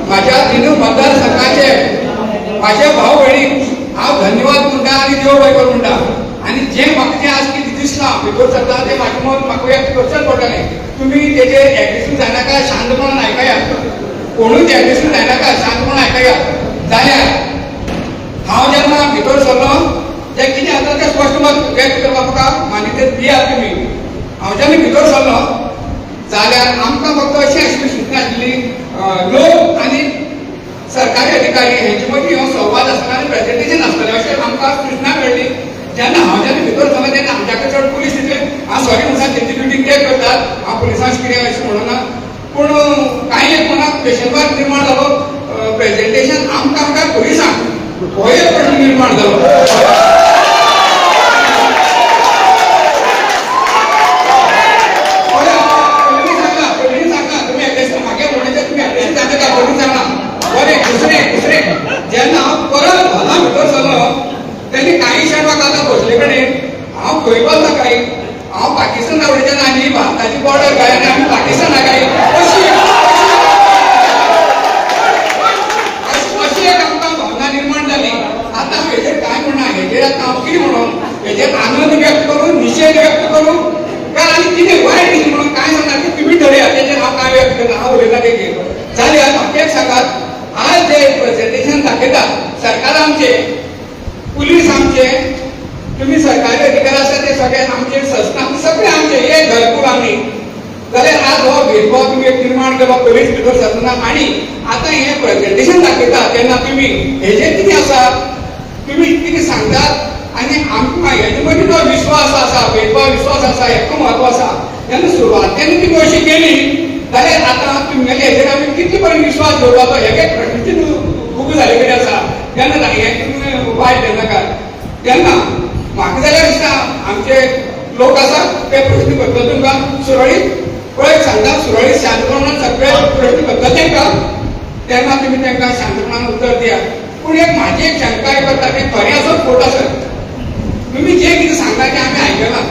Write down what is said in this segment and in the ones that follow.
माझ्या तीन मतदारसंघाचे माझे भाऊ भयणी हांव धन्यवाद म्हणटा आनी देव बरें करूं म्हणटा आनी जे म्हाका जे आज कितें दिसलां भितर सरता ते म्हाजे मत म्हाका व्यक्त करचेच पडटलें तुमी तेजेर एग्रेसीव जायनाका शांतपणान आयकयात कोणूच एग्रेसीव जायनाका शांतपणान आयकयात जाल्यार हांव जेन्ना भितर सरलो ते कितें जाता तें स्पश्ट मत व्यक्त करपाक म्हाका मान्यताय दियात तुमी हांव जेन्ना भितर सरलो जाल्यार आमकां फक्त अशी आशिल्ली सूचना आशिल्ली लोक आनी सरकारी अधिकारी हेंचे मदीं हो संवाद आसतना आनी प्रेजेंटेशन आसतलें अशें आमकां सूचना मेळ्ळी जेन्ना हांव जेन्ना भितर सरलो तेन्ना आमच्या कडेन पुलीस येतले हांव सॉरी म्हणटा तेंची ड्युटी ते करतात हांव पुलिसांच कितें अशें म्हणना पूण कांय एक कोणाक पेशंटवाद निर्माण जालो प्रेजेंटेशन आमकां काय पुलिसांक हो एक प्रश्न निर्माण जालो जेन्ना हांव परत घरा भितर सरलो तेन्ना काही क्षण म्हाका आतां बसले कडेन हांव खंय बसला काय हांव पाकिस्तान आवडीच्यान आनी भारताची बॉर्डर काय आनी आमी पाकिस्ताना काय अशी एक आमकां भावना निर्माण जाली आतां हेजेर काय म्हणना हेजेर आतां हांव कितें म्हणून हेजेर आनंद व्यक्त करून निशेध व्यक्त करून काय आनी कितें वायट दिसलें म्हणून काय सांगना की तुमी ठरया तेजेर हांव काय व्यक्त करना हांव उलयना तेजेर जाल्यार म्हाका एक सांगात आज जे प्रेजेंटेशन दाखयतात सरकार आमचे पुलीस आमचे तुम्ही सरकारी अधिकारी आसा ते सगळे आमचे संस्था सगळे आमचे हे घरकुल आमी जाल्यार आज हो भेदभाव तुमी एक निर्माण केलो पुलीस भितर सरतना आनी आतां हे प्रेजेंटेशन दाखयतात तेन्ना तुमी हेजेर कितें आसा तुमी कितें सांगतात आनी आमकां हेजे मदीं जो विश्वास आसा भेदभाव विश्वास आसा हेका म्हत्व आसा तेन्ना सुरवातेन तुमी अशी केली जाल्यार आतां तुमगेले हेजेर आमी कितले पर्यंत विश्वास दवरपाचो हे एक प्रश्नाची उबी जाले कडेन आसा तेन्ना हे तुमी वायट धरनाका तेन्ना म्हाका जाल्यार दिसता आमचे लोक आसा ते प्रश्न करतले तुमकां सुरळीत पळय सांगता सुरळीत शांतपणान सगळे प्रश्न करता तेंकां तेन्ना तुमी तेंकां शांतपणान उत्तर दियात पूण एक म्हाजी एक शंका एक करता की खरें आसत खोट आसत तुमी जे कितें सांगता तें आमी आयकलां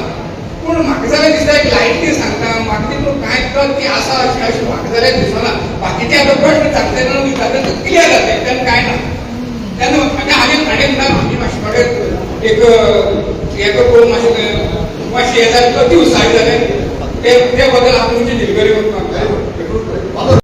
पूण म्हाका जाल्यार दिसता एक लायटली सांगता म्हाका तितून कांय तथ्य आसा अशें म्हाका जाल्यार दिसना बाकीचे आतां प्रश्न सांगता तेन्ना विचारता तो क्लियर जाता तेन्ना कांय ना तेन्ना हांवें म्हणटा म्हाजी मातशे कडेन एक हेका पळोवन मातशें हे जालें अति उत्साहीत जालें ते बद्दल हांव तुमची दिलगिरी करता